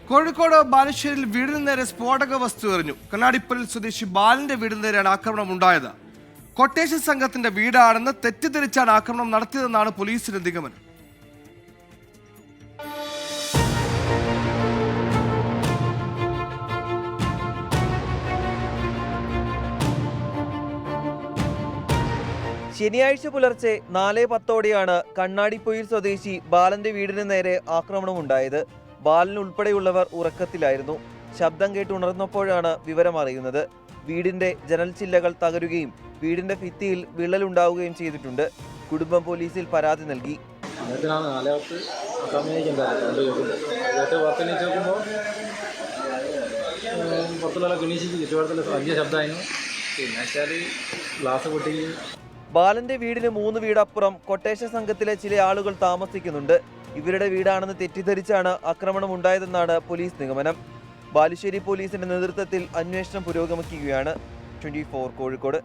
കോഴിക്കോട് ബാലുശ്ശേരിയിൽ വീടിന് നേരെ സ്ഫോടക വസ്തു എറിഞ്ഞു. കണ്ണാടിപ്പുരൽ സ്വദേശി ബാലന്റെ വീടിന് നേരെയാണ് ആക്രമണം ഉണ്ടായത്. കൊട്ടേഷൻ സംഘത്തിന്റെ വീടാണെന്ന് തെറ്റിദ്ധരിച്ചാണ് ആക്രമണം നടത്തിയതെന്നാണ് പോലീസിന്റെ നിഗമനം. ശനിയാഴ്ച പുലർച്ചെ 4:10 കണ്ണാടിപ്പൊയിൽ സ്വദേശി ബാലന്റെ വീടിന് നേരെ ആക്രമണമുണ്ടായത്. ബാലൻ ഉൾപ്പെടെയുള്ളവർ ഉറക്കത്തിലായിരുന്നു. ശബ്ദം കേട്ട് ഉണർന്നപ്പോഴാണ് വിവരം അറിയുന്നത്. വീടിന്റെ ജനൽ ചില്ലകൾ തകരുകയും വീടിന്റെ ഭിത്തിയിൽ വിള്ളലുണ്ടാവുകയും ചെയ്തിട്ടുണ്ട്. കുടുംബം പോലീസിൽ പരാതി നൽകി. ബാലന്റെ വീടിന് 3 വീടപ്പുറം കൊട്ടേഷൻ സംഘത്തിലെ ചില ആളുകൾ താമസിക്കുന്നുണ്ട്. ഇവരുടെ വീടാണെന്ന് തെറ്റിദ്ധരിച്ചാണ് ആക്രമണം ഉണ്ടായതെന്നാണ് പോലീസ് നിഗമനം. ബാലുശ്ശേരി പോലീസിന്റെ നേതൃത്വത്തിൽ അന്വേഷണം പുരോഗമിക്കുകയാണ്. 24 കോഴിക്കോട്.